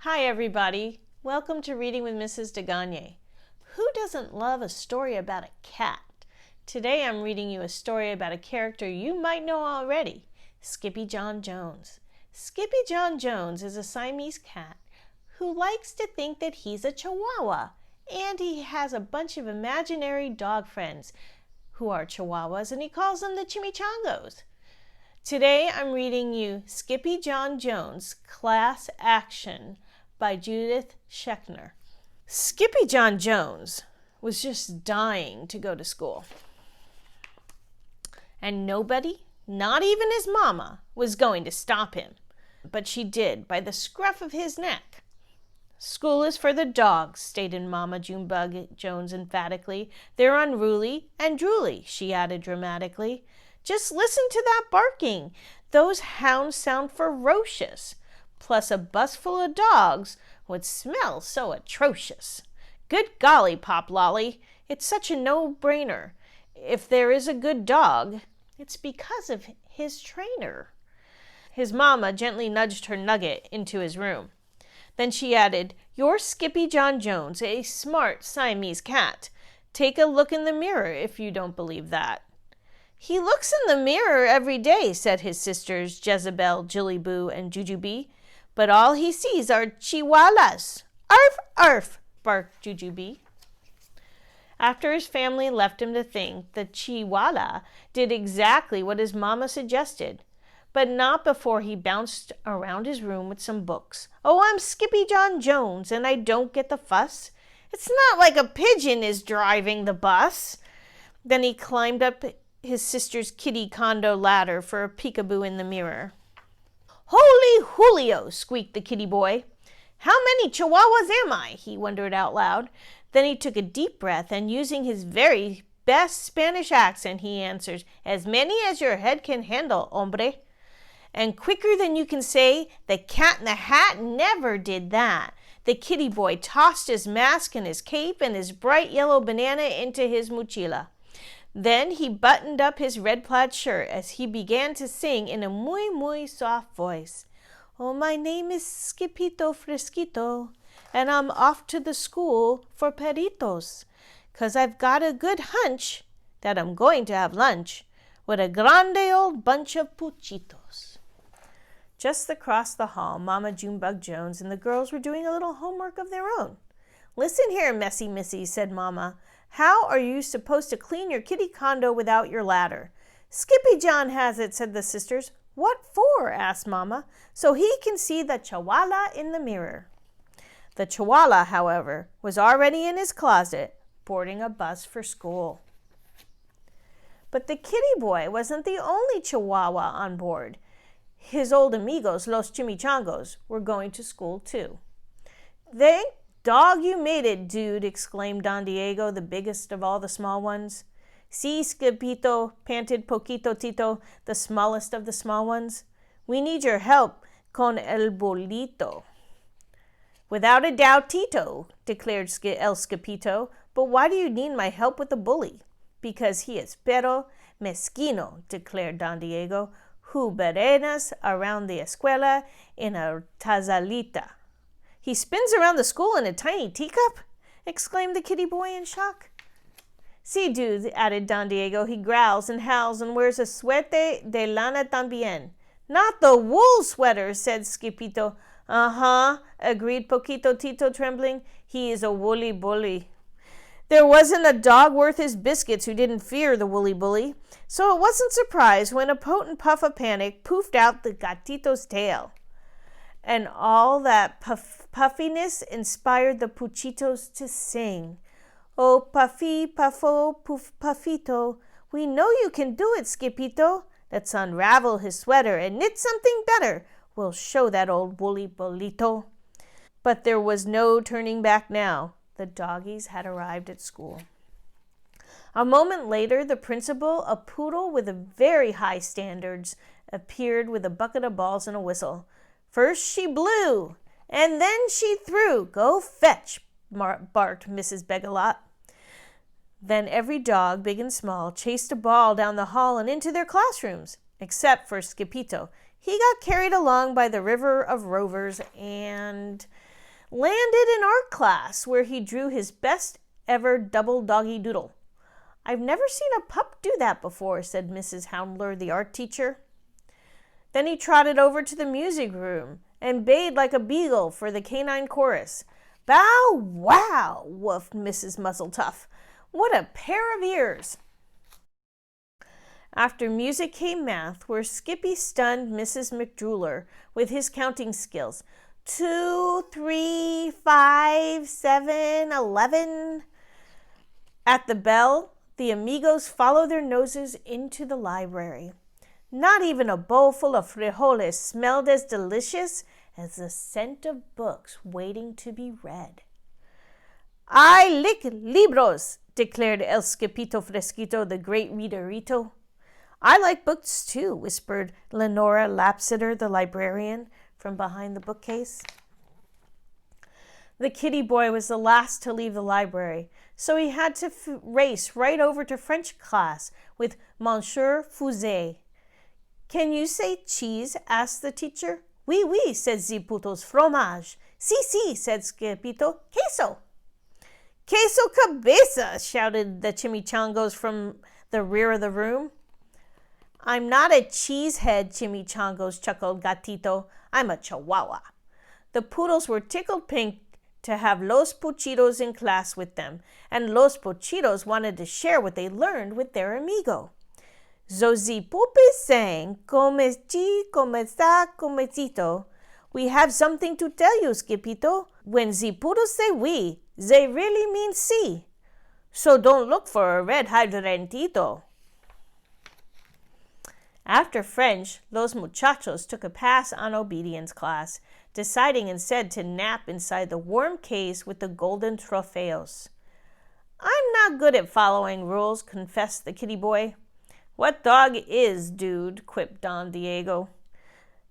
Hi everybody, welcome to Reading with Mrs. DeGagne. Who doesn't love a story about a cat? Today I'm reading you a story about a character you might know already, Skippyjon Jones. Skippyjon Jones is a Siamese cat who likes to think that he's a Chihuahua, and he has a bunch of imaginary dog friends who are Chihuahuas, and he calls them the Chimichangos. Today I'm reading you Skippyjon Jones, Class Action by Judith Schechner. Skippyjon Jones was just dying to go to school. And nobody, not even his mama, was going to stop him. But she did, by the scruff of his neck. School is for the dogs, stated Mama Junebug Jones emphatically. They're unruly and drooly, she added dramatically. Just listen to that barking. Those hounds sound ferocious. Plus a bus full of dogs would smell so atrocious. Good golly, Pop Lolly, it's such a no-brainer. If there is a good dog, it's because of his trainer. His mama gently nudged her nugget into his room. Then she added, You're Skippyjon Jones, a smart Siamese cat. Take a look in the mirror if you don't believe that. He looks in the mirror every day, said his sisters Jezebel, Jillyboo, and Jujubee. But all he sees are chihuahuas. Arf, arf, barked Jujubee. After his family left him to think, the chihuahua did exactly what his mama suggested, but not before he bounced around his room with some books. Oh, I'm Skippyjon Jones, and I don't get the fuss. It's not like a pigeon is driving the bus. Then he climbed up his sister's kitty condo ladder for a peekaboo in the mirror. Holy Julio, squeaked the kitty boy. How many chihuahuas am I? He wondered out loud. Then he took a deep breath and, using his very best Spanish accent, he answered, As many as your head can handle, hombre. And quicker than you can say, the cat in the hat never did that. The kitty boy tossed his mask and his cape and his bright yellow banana into his mochila. Then he buttoned up his red plaid shirt as he began to sing in a muy soft voice. Oh, my name is Skippito Fresquito, and I'm off to the school for peritos, 'cause I've got a good hunch that I'm going to have lunch with a grande old bunch of puchitos. Just across the hall, Mama Junebug Jones and the girls were doing a little homework of their own. Listen here, messy missy, said Mama. How are you supposed to clean your kitty condo without your ladder? Skippyjon has it, said the sisters. What for? Asked Mama. So he can see the chihuahua in the mirror. The chihuahua, however, was already in his closet, boarding a bus for school. But the kitty boy wasn't the only chihuahua on board. His old amigos, los chimichangos, were going to school too. Thank dog, you made it, dude, exclaimed Don Diego, the biggest of all the small ones. Si, Skippito, panted Poquito Tito, the smallest of the small ones. We need your help con el bolito. Without a doubt, Tito, declared El Skippito, but why do you need my help with the bully? Because he is pero mezquino, declared Don Diego, who berenas around the escuela in a tazalita. He spins around the school in a tiny teacup? Exclaimed the kitty boy in shock. Si, dude, added Don Diego, he growls and howls and wears a suete de lana también. Not the wool sweater, said Skippito. Uh-huh, agreed Poquito Tito, trembling. He is a woolly bully. There wasn't a dog worth his biscuits who didn't fear the woolly bully, so it wasn't surprised when a potent puff of panic poofed out the gatito's tail. And all that puffiness inspired the puchitos to sing. Oh, puffy, puffo, poof, puffito, we know you can do it, Skippito. Let's unravel his sweater and knit something better. We'll show that old woolly bolito. But there was no turning back now. The doggies had arrived at school. A moment later, the principal, a poodle with very high standards, appeared with a bucket of balls and a whistle. First she blew, and then she threw. Go fetch, barked Mrs. Begalot. Then every dog, big and small, chased a ball down the hall and into their classrooms, except for Skippito. He got carried along by the river of rovers, and landed in art class where he drew his best ever double doggy doodle. I've never seen a pup do that before, said Mrs. Houndler, the art teacher. Then he trotted over to the music room and bayed like a beagle for the canine chorus. Bow wow, woofed Mrs. Muzzletuff. What a pair of ears! After music came math, where Skippy stunned Mrs. McDruller with his counting skills. 2, 3, 5, 7, 11. At the bell, the amigos followed their noses into the library. Not even a bowl full of frijoles smelled as delicious as the scent of books waiting to be read. I lick libros, declared El Skippito Fresquito, the great readerito. I like books too, whispered Lenora Lapsitter, the librarian, from behind the bookcase. The kitty boy was the last to leave the library, so he had to race right over to French class with Monsieur Fusé. Can you say cheese? Asked the teacher. Oui, oui, said Ziputo's fromage. Si, said Skippito. Queso. Queso cabeza, shouted the chimichangos from the rear of the room. I'm not a cheesehead, chimichangos, chuckled Gatito. I'm a chihuahua. The poodles were tickled pink to have Los Puchitos in class with them, and Los Puchitos wanted to share what they learned with their amigo. Zozipupe sang, Come está, comecito. We have something to tell you, Skippito. When Ziputos say we, they really mean si. So don't look for a red hydrantito. After French, Los Muchachos took a pass on obedience class, deciding instead to nap inside the warm case with the golden trofeos. I'm not good at following rules, confessed the kitty boy. What dog is, dude, quipped Don Diego.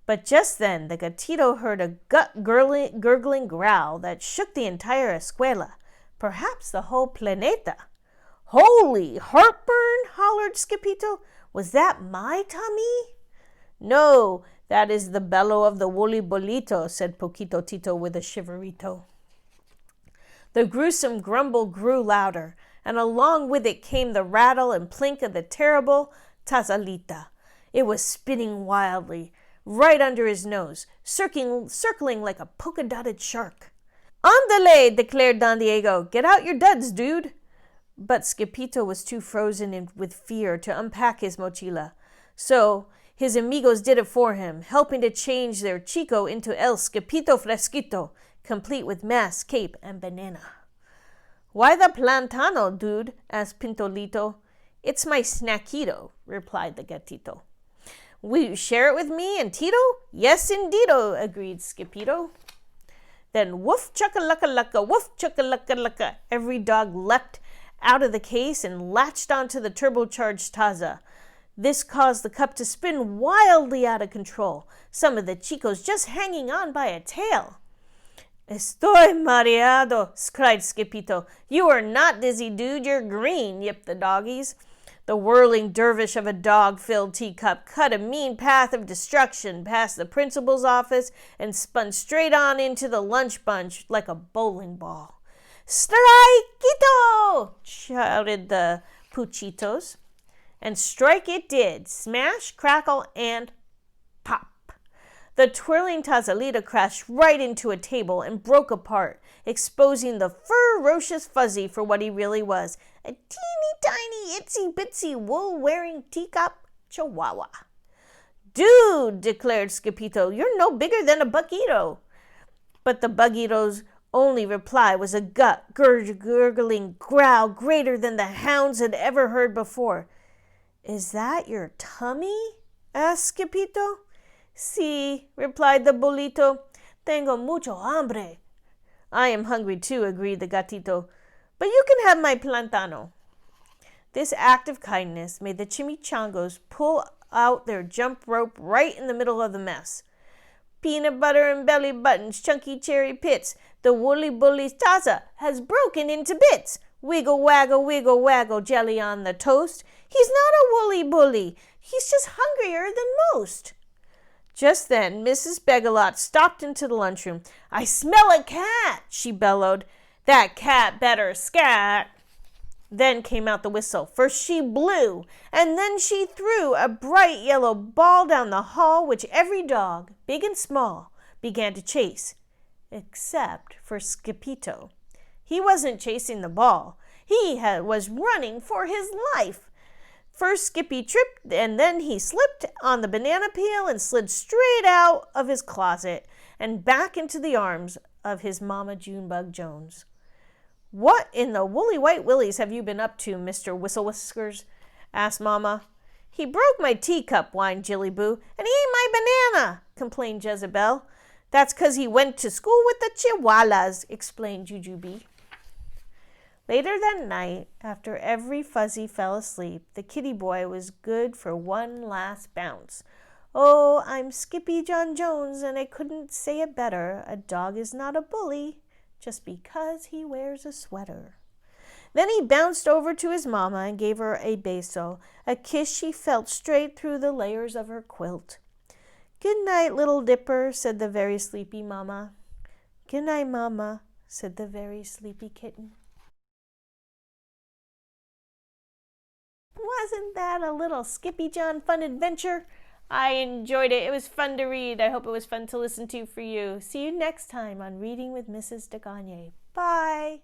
But just then the gatito heard a gurgling growl that shook the entire escuela, perhaps the whole planeta. Holy heartburn, hollered Skippito. Was that my tummy? No, that is the bellow of the woolly bolito, said Poquito Tito with a shiverito. The gruesome grumble grew louder, and along with it came the rattle and plink of the terrible Tazalita. It was spinning wildly, right under his nose, circling like a polka-dotted shark. Andale, declared Don Diego. Get out your duds, dude. But Skippito was too frozen with fear to unpack his mochila. So his amigos did it for him, helping to change their Chico into El Skippito Fresquito, complete with mask, cape, and banana. Why the plantano, dude? Asked Pintolito. It's my snackito, replied the gatito. Will you share it with me and Tito? Yes, indeedo, agreed Skippito. Then woof chugga-lucka-lucka, woof chugga-lucka-lucka. Every dog leapt out of the case and latched onto the turbocharged Taza. This caused the cup to spin wildly out of control, some of the chicos just hanging on by a tail. Estoy mareado, cried Skippito. You are not dizzy, dude, you're green, yipped the doggies. The whirling dervish of a dog-filled teacup cut a mean path of destruction past the principal's office and spun straight on into the lunch bunch like a bowling ball. Strikeito! Shouted the Puchitos. And strike it did. Smash, crackle, and pop. The twirling Tazalita crashed right into a table and broke apart, exposing the ferocious Fuzzy for what he really was, a teeny-tiny, itsy-bitsy, wool-wearing teacup chihuahua. Dude, declared Skippito, you're no bigger than a buckito. But the buckito's only reply was a gurgling growl greater than the hounds had ever heard before. Is that your tummy? Asked Skippito. Si, replied the bolito. Tengo mucho hambre. I am hungry too, agreed the gatito. But you can have my plantano. This act of kindness made the chimichangos pull out their jump rope right in the middle of the mess. Peanut butter and belly buttons, chunky cherry pits. The woolly bully Taza has broken into bits. Wiggle waggle, jelly on the toast. He's not a woolly bully. He's just hungrier than most. Just then, Mrs. Begalot stopped into the lunchroom. "I smell a cat," she bellowed. "That cat better scat." Then came out the whistle. First she blew, and then she threw a bright yellow ball down the hall, which every dog, big and small, began to chase, except for Skippyjon. He wasn't chasing the ball. He was running for his life. First Skippy tripped, and then he slipped on the banana peel and slid straight out of his closet and back into the arms of his Mama Junebug Jones. "What in the woolly white willies have you been up to, Mr. Whistle-Whiskers?" asked Mama. "He broke my teacup," whined Jilly Boo, "and he ate my banana," complained Jezebel. "That's 'cause he went to school with the Chihuahuas," explained Jujubee. Later that night, after every fuzzy fell asleep, the kitty boy was good for one last bounce. "Oh, I'm Skippyjon Jones, and I couldn't say it better. A dog is not a bully just because he wears a sweater." Then he bounced over to his mama and gave her a beso, a kiss she felt straight through the layers of her quilt. "Good night, little dipper," said the very sleepy mama. "Good night, mama," said the very sleepy kitten. Wasn't that a little Skippyjon fun adventure? I enjoyed it. It was fun to read. I hope it was fun to listen to for you. See you next time on Reading with Mrs. DeGagne. Bye.